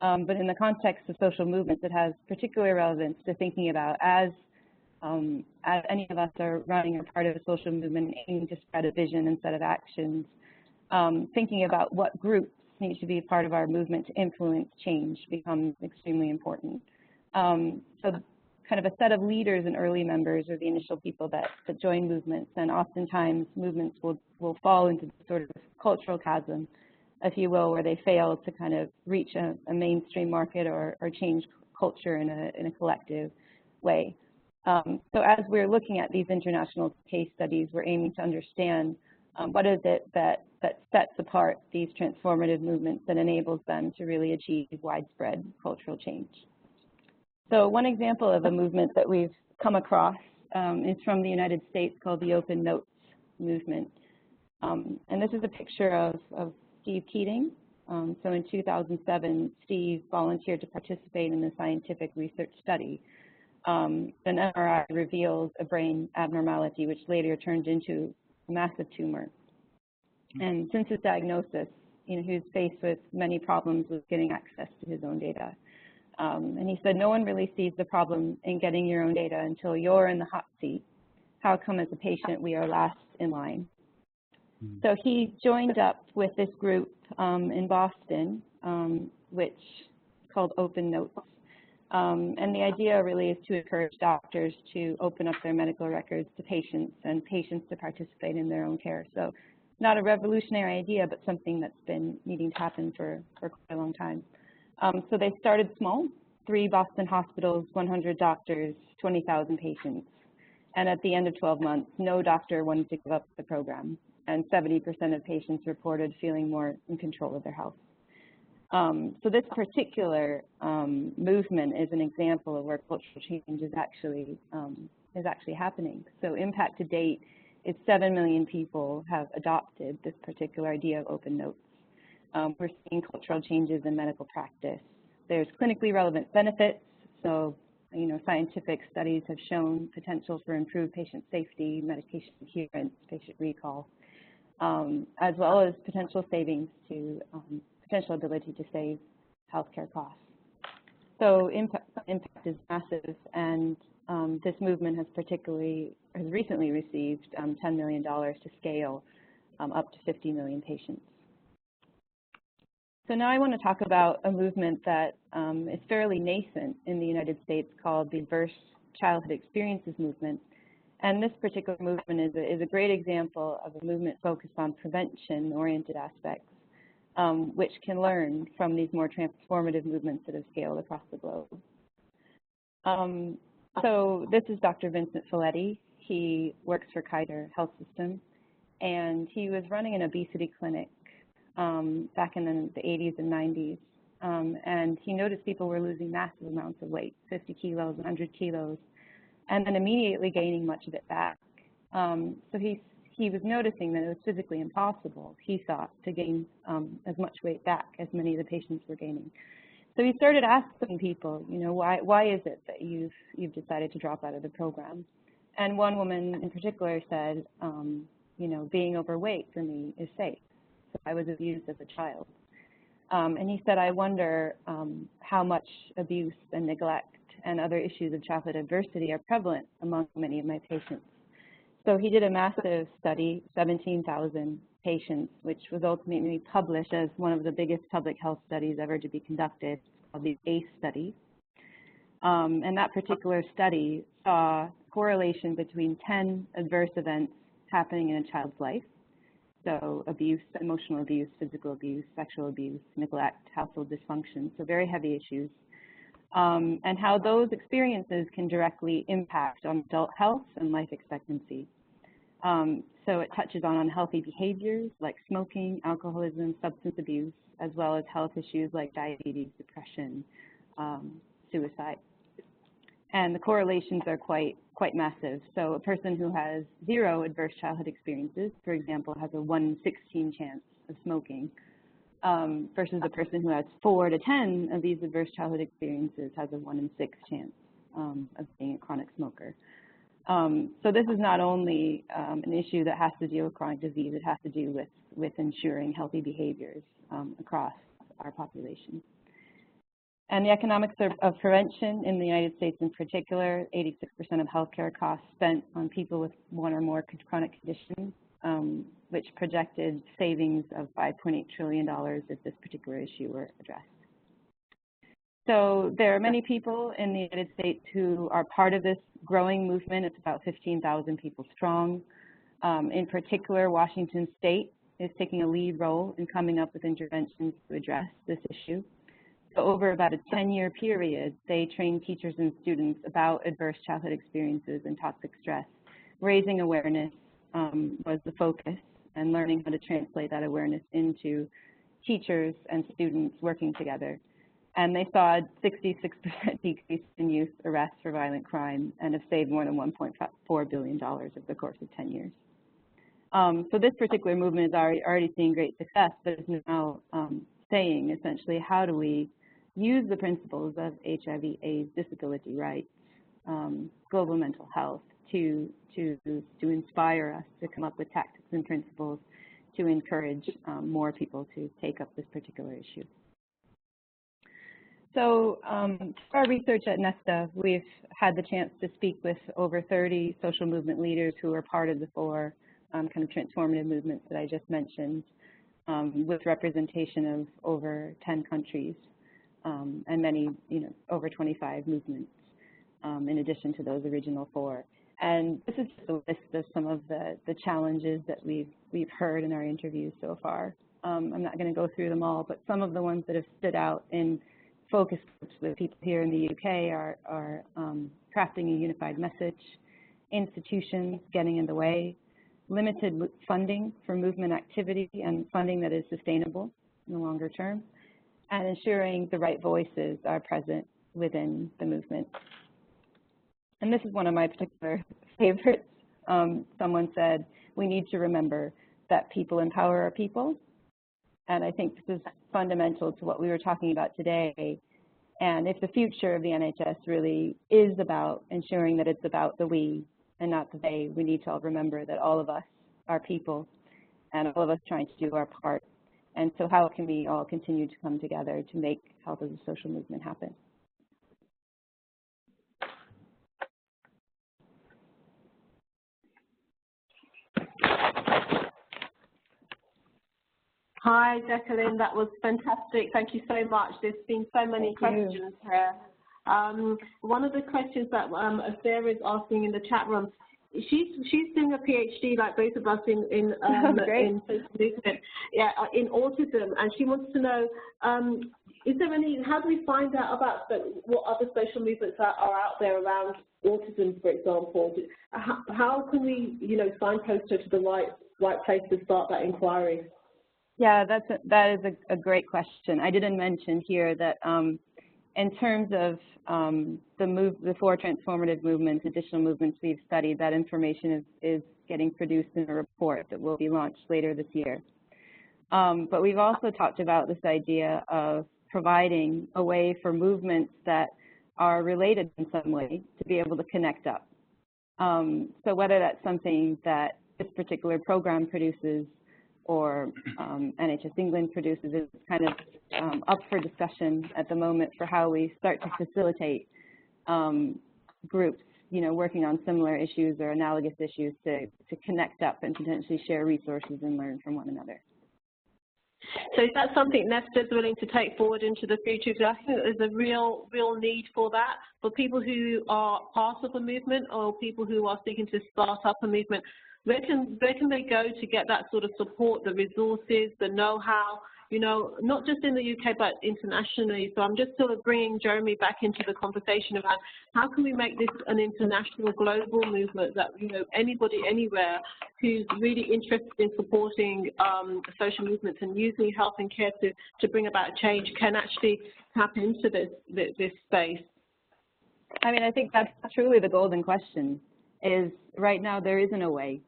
but in the context of social movements, it has particular relevance to thinking about as any of us are running or part of a social movement and aiming to spread a vision and set of actions, thinking about what groups need to be a part of our movement to influence change becomes extremely important. So kind of a set of leaders and early members are the initial people that join movements, and oftentimes movements will fall into sort of cultural chasm, if you will, where they fail to kind of reach a mainstream market or change culture in a collective. way. So as we're looking at these international case studies, we're aiming to understand what is it that sets apart these transformative movements and enables them to really achieve widespread cultural change. So one example of a movement that we've come across is from the United States called the Open Notes movement. And this is a picture of Steve Keating. So in 2007, Steve volunteered to participate in a scientific research study. An MRI revealed a brain abnormality, which later turned into a massive tumor. And since his diagnosis, he was faced with many problems with getting access to his own data. And he said, no one really sees the problem in getting your own data until you're in the hot seat. How come as a patient we are last in line? So he joined up with this group in Boston, which is called Open Notes. And the idea really is to encourage doctors to open up their medical records to patients and patients to participate in their own care. So not a revolutionary idea, but something that's been needing to happen for quite a long time. So they started small, 3 Boston hospitals, 100 doctors, 20,000 patients. And at the end of 12 months, no doctor wanted to give up the program. And 70% of patients reported feeling more in control of their health. So this particular movement is an example of where cultural change is actually happening. So impact to date is 7 million people have adopted this particular idea of open notes. We're seeing cultural changes in medical practice. There's clinically relevant benefits. So, scientific studies have shown potential for improved patient safety, medication adherence, patient recall, as well as potential savings to potential ability to save healthcare costs. So impact is massive, and this movement has recently received $10 million to scale up to 50 million patients. So now I want to talk about a movement that is fairly nascent in the United States called the Diverse Childhood Experiences Movement. And this particular movement is a great example of a movement focused on prevention-oriented aspects, which can learn from these more transformative movements that have scaled across the globe. So this is Dr. Vincent Folletti. He works for Kaiser Health System, and he was running an obesity clinic back in the 80s and 90s. And he noticed people were losing massive amounts of weight, 50 kilos, 100 kilos, and then immediately gaining much of it back. So he was noticing that it was physically impossible, he thought, to gain as much weight back as many of the patients were gaining. So he started asking people, why is it that you've decided to drop out of the program? And one woman in particular said, being overweight for me is safe. So I was abused as a child. And he said, I wonder how much abuse and neglect and other issues of childhood adversity are prevalent among many of my patients. So he did a massive study, 17,000 patients, which was ultimately published as one of the biggest public health studies ever to be conducted, called the ACE study. And that particular study saw correlation between 10 adverse events happening in a child's life. So abuse, emotional abuse, physical abuse, sexual abuse, neglect, household dysfunction, so very heavy issues. And how those experiences can directly impact on adult health and life expectancy. So it touches on unhealthy behaviors like smoking, alcoholism, substance abuse, as well as health issues like diabetes, depression, suicide. And the correlations are quite massive. So a person who has 0 adverse childhood experiences, for example, has a 1 in 16 chance of smoking, versus a person who has 4 to 10 of these adverse childhood experiences has a 1 in 6 chance of being a chronic smoker. So this is not only an issue that has to do with chronic disease, it has to do with ensuring healthy behaviors across our population. And the economics of prevention in the United States in particular, 86% of healthcare costs spent on people with 1 or more chronic conditions, which projected savings of $5.8 trillion if this particular issue were addressed. So there are many people in the United States who are part of this growing movement. It's about 15,000 people strong. In particular, Washington State is taking a lead role in coming up with interventions to address this issue. So over about a 10-year period, they trained teachers and students about adverse childhood experiences and toxic stress. Raising awareness was the focus, and learning how to translate that awareness into teachers and students working together. And they saw a 66% decrease in youth arrests for violent crime and have saved more than $1.4 billion over the course of 10 years. So this particular movement is already seeing great success, but is now saying essentially, how do we use the principles of HIV/AIDS, disability rights, global mental health to inspire us to come up with tactics and principles to encourage more people to take up this particular issue. So for our research at Nesta, we've had the chance to speak with over 30 social movement leaders who are part of the 4 kind of transformative movements that I just mentioned, with representation of over 10 countries and many, over 25 movements, in addition to those original 4. And this is just a list of some of the challenges that we've heard in our interviews so far. I'm not going to go through them all, but some of the ones that have stood out in focus groups with people here in the UK are crafting a unified message, institutions getting in the way, limited funding for movement activity and funding that is sustainable in the longer term, and ensuring the right voices are present within the movement. And this is one of my particular favorites. Someone said, we need to remember that people empower our people. And I think this is fundamental to what we were talking about today. And if the future of the NHS really is about ensuring that it's about the we and not the they, we need to all remember that all of us are people and all of us trying to do our part. And so how can we all continue to come together to make health as a social movement happen? Hi, Jacqueline, that was fantastic. Thank you so much. There's been so many questions here. One of the questions that Sarah is asking in the chat room, she's doing a PhD like both of us in social movement, in autism, and she wants to know, is there any, how do we find out about what other social movements are out there around autism, for example? How can we, signpost her to the right place to start that inquiry? Yeah, that is a great question. I didn't mention here that in terms of the 4 transformative movements, additional movements we've studied, that information is getting produced in a report that will be launched later this year. But we've also talked about this idea of providing a way for movements that are related in some way to be able to connect up. So whether that's something that this particular program produces or NHS England produces, is kind of up for discussion at the moment for how we start to facilitate groups, working on similar issues or analogous issues to connect up and potentially share resources and learn from one another. So is that something Nesta is willing to take forward into the future? Because I think there's a real need for that, for people who are part of a movement or people who are seeking to start up a movement. Where can they go to get that sort of support, the resources, the know-how, not just in the UK but internationally? So I'm just sort of bringing Jeremy back into the conversation about how can we make this an international, global movement that, anybody, anywhere who's really interested in supporting social movements and using health and care to bring about change can actually tap into this space. I mean, I think that's truly the golden question, is right now there isn't a way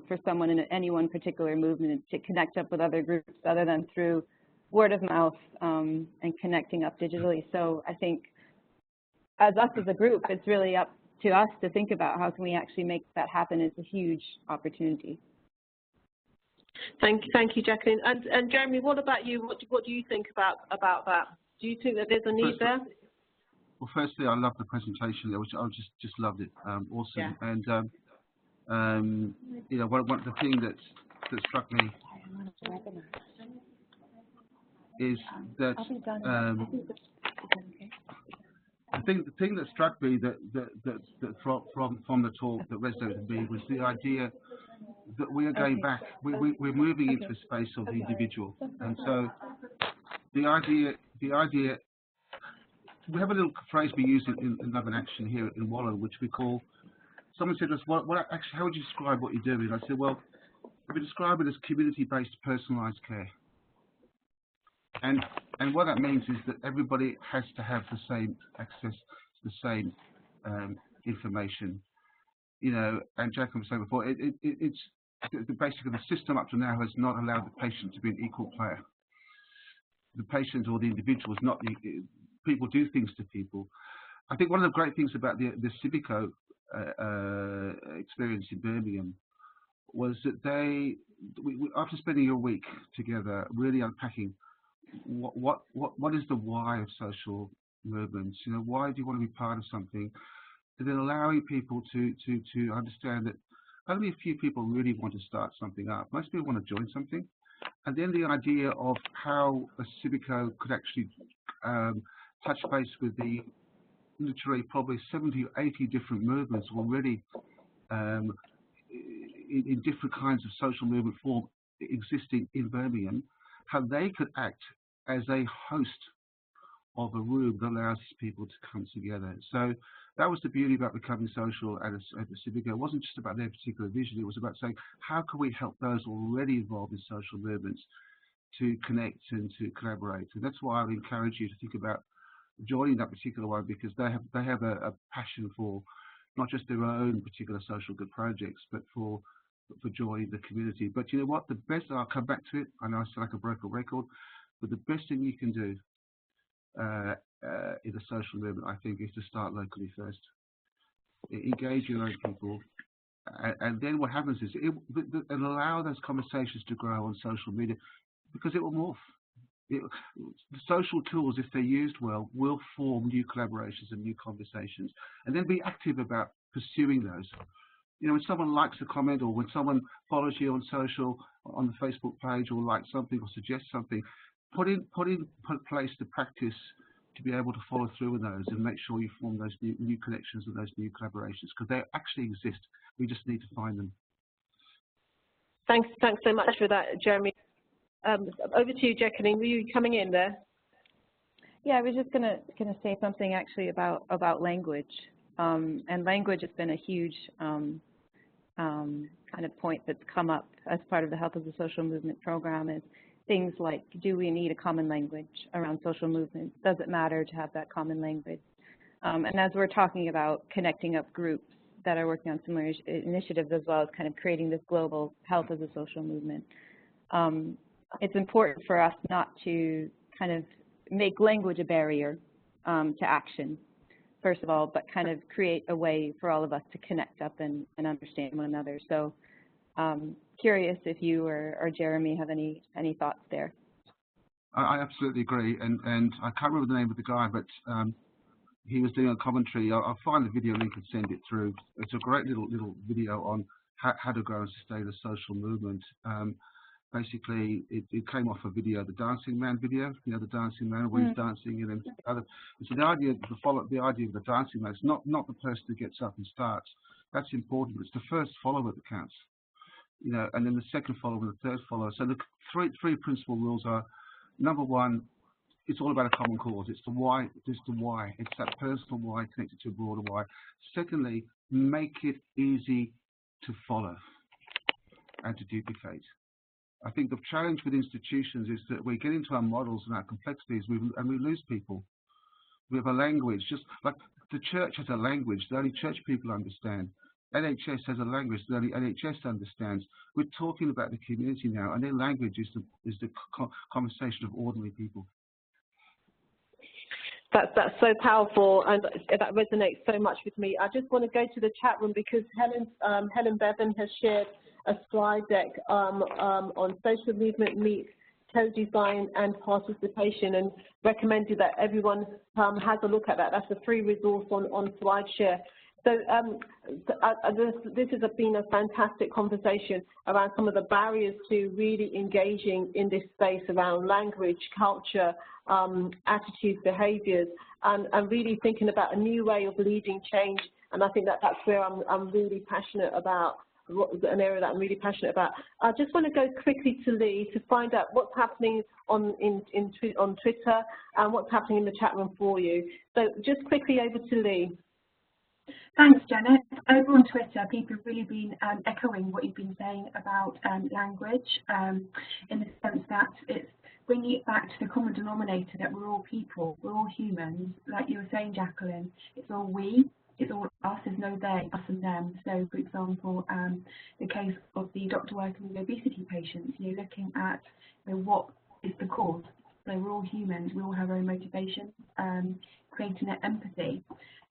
for someone in any one particular movement to connect up with other groups other than through word of mouth and connecting up digitally. So I think as us as a group, it's really up to us to think about how can we actually make that happen. It's a huge opportunity. Thank you, Jacqueline. And Jeremy, what about you? What do you think about that? Do you think that there's a need there? Well, firstly, I love the presentation. I just loved it. Awesome. Yeah. And one the thing that struck me is that the thing that struck me that from the talk that resonated with me was the idea that we are going back. We're moving into a space of the individual, and so the idea we have a little phrase we use in Love and Action here in Wallan, which we call, someone said to us, actually, how would you describe what you're doing? I said, well, I would describe it as community-based personalised care. And what that means is that everybody has to have the same access to the same information. You know, and Jack was saying before, it's basically the system up to now has not allowed the patient to be an equal player. The patient or the individual is not people do things to people. I think one of the great things about the Acivico experience in Birmingham was that after spending a week together, really unpacking what is the why of social movements. You know, why do you want to be part of something? And then allowing people to understand that only a few people really want to start something up. Most people want to join something. And then the idea of how Acivico could actually touch base with the literally probably 70 or 80 different movements already in different kinds of social movement form existing in Birmingham, how they could act as a host of a room that allows people to come together. So that was the beauty about becoming social at Acivico. It wasn't just about their particular vision, it was about saying, how can we help those already involved in social movements to connect and to collaborate? And that's why I would encourage you to think about joining that particular one, because they have a passion for not just their own particular social good projects, but for joining the community. But you know what, the best, I'll come back to it, I know I sound like a broken record, but the best thing you can do in a social movement, I think, is to start locally first. Engage your own people, and then what happens is and allow those conversations to grow on social media, because it will morph. The social tools, if they're used well, will form new collaborations and new conversations, and then be active about pursuing those. You know, when someone likes a comment, or when someone follows you on social, on the Facebook page, or likes something or suggests something, put in place the practice to be able to follow through with those and make sure you form those new connections and those new collaborations, because they actually exist. We just need to find them. Thanks so much for that, Jeremy. Over to you, Jacqueline. Were you coming in there? Yeah, I was just gonna say something actually about language, and language has been a huge kind of point that's come up as part of the Health as a Social Movement program. Is things like, do we need a common language around social movements? Does it matter to have that common language? And as we're talking about connecting up groups that are working on similar initiatives, as well as kind of creating this global health as a social movement, it's important for us not to kind of make language a barrier to action, first of all, but kind of create a way for all of us to connect up and understand one another. So curious if you or Jeremy have any thoughts there. I absolutely agree, and I can't remember the name of the guy, but he was doing a commentary. I'll find the video link and send it through. It's a great little video on how to grow and sustain a social movement. Basically, it came off a video, the Dancing Man video. You know, the Dancing Man, where he's dancing, and then it's the idea of the Dancing Man. It's not the person who gets up and starts. That's important, but it's the first follower that counts. You know, and then the second follower and the third follower. So the three principal rules are: number one, it's all about a common cause. It's the why. It's the why. It's that personal why connected to a broader why. Secondly, make it easy to follow and to duplicate. I think the challenge with institutions is that we get into our models and our complexities, and we lose people. We have a language, just like the church has a language that only church people understand. NHS has a language that only NHS understands. We're talking about the community now, and their language is the conversation of ordinary people. That's so powerful, and that resonates so much with me. I just want to go to the chat room because Helen Bevan has shared a slide deck on social movement meets co-design and participation, and recommended that everyone has a look at that. That's a free resource on SlideShare. So this has been a fantastic conversation around some of the barriers to really engaging in this space around language, culture, attitudes, behaviours, and really thinking about a new way of leading change. And I think that's where I'm really passionate about an area that I'm really passionate about. I just want to go quickly to Lee to find out what's happening on Twitter and what's happening in the chat room for you. So just quickly over to Lee. Thanks, Janet. Over on Twitter, people have really been echoing what you've been saying about language, in the sense that it's bringing it back to the common denominator that we're all people, we're all humans. Like you were saying, Jacqueline, it's all we, it's all us, there's no they, us and them. So, for example, the case of the doctor working with obesity patients, looking at what is the cause. So we're all humans, we all have our own motivation, creating that empathy.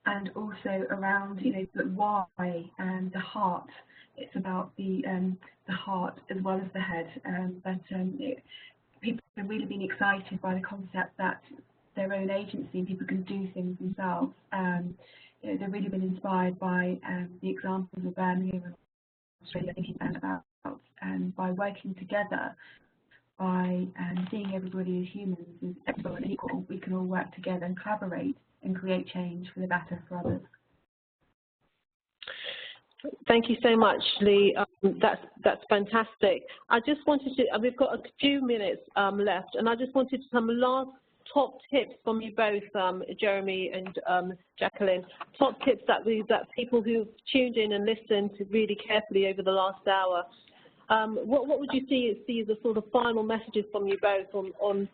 And also around, the why and the heart. It's about the heart as well as the head. People have really been excited by the concept that their own agency, people can do things themselves. They've really been inspired by the examples of Birmingham and Australia, about by working together, by seeing everybody as humans, as equal and equal, we can all work together and collaborate and create change for the better for others. Thank you so much, Lee. That's fantastic. I just wanted to, we've got a few minutes left, and I just wanted some last top tips from you both, Jeremy and Jacqueline, top tips that people who've tuned in and listened to really carefully over the last hour. What would you see as the sort of final messages from you both on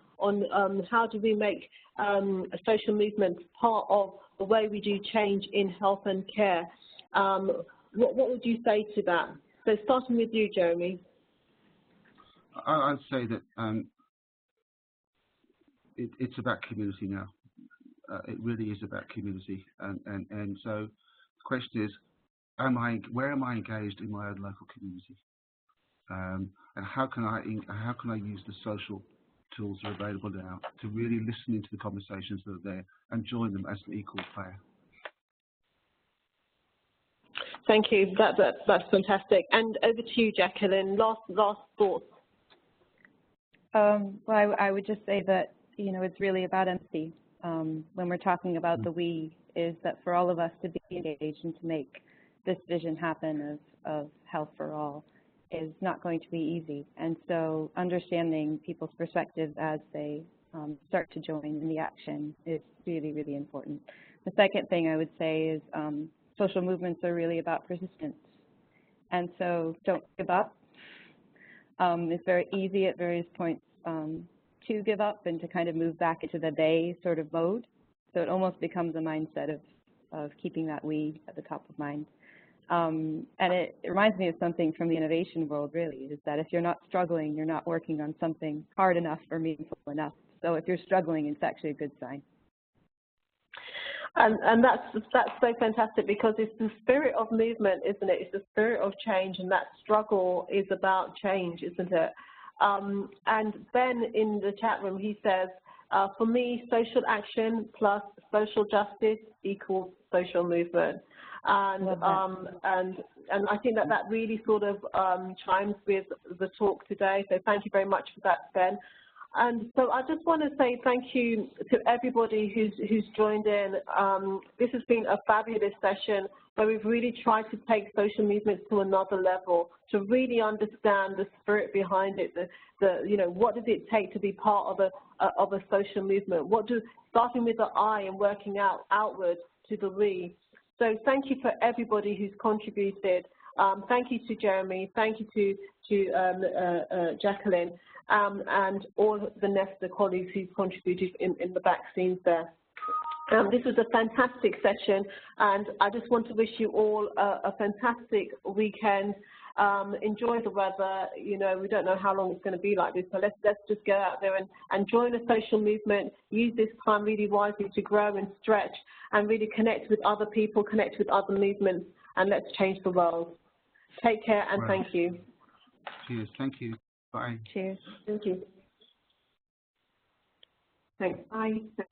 how do we make a social movement part of the way we do change in health and care? What would you say to that? So starting with you, Jeremy. I'd say that it's about community now. It really is about community, and so the question is, where am I engaged in my own local community, and how can I use the social tools that are available now to really listen into the conversations that are there and join them as an equal player. Thank you. That's fantastic. And over to you, Jacqueline. Last thoughts. Well, I would just say that it's really about empathy. When we're talking about the we, is that for all of us to be engaged and to make this vision happen of health for all is not going to be easy. And so understanding people's perspectives as they start to join in the action is really, really important. The second thing I would say is social movements are really about persistence. And so don't give up. It's very easy at various points to give up and to kind of move back into the they sort of mode. So it almost becomes a mindset of keeping that we at the top of mind. And it reminds me of something from the innovation world, really, is that if you're not struggling, you're not working on something hard enough or meaningful enough. So if you're struggling, it's actually a good sign. And that's so fantastic, because it's the spirit of movement, isn't it? It's the spirit of change, and that struggle is about change, isn't it? And Ben in the chat room, he says, for me, social action plus social justice equals social movement. And I think that really sort of chimes with the talk today. So thank you very much for that, Ben. And so I just want to say thank you to everybody who's joined in. This has been a fabulous session where we've really tried to take social movements to another level, to really understand the spirit behind it. What does it take to be part of a social movement? Starting with the I and working outward to the we. So thank you for everybody who's contributed. Thank you to Jeremy. Thank you to Jacqueline. And all the Nesta colleagues who've contributed in the back scenes there. This was a fantastic session, and I just want to wish you all a fantastic weekend. Enjoy the weather. We don't know how long it's going to be like this, so let's just go out there and join a social movement. Use this time really wisely to grow and stretch and really connect with other people, connect with other movements, and let's change the world. Take care, and thank you. Cheers. Thank you. Bye. Cheers. Thank you. Thanks. Bye.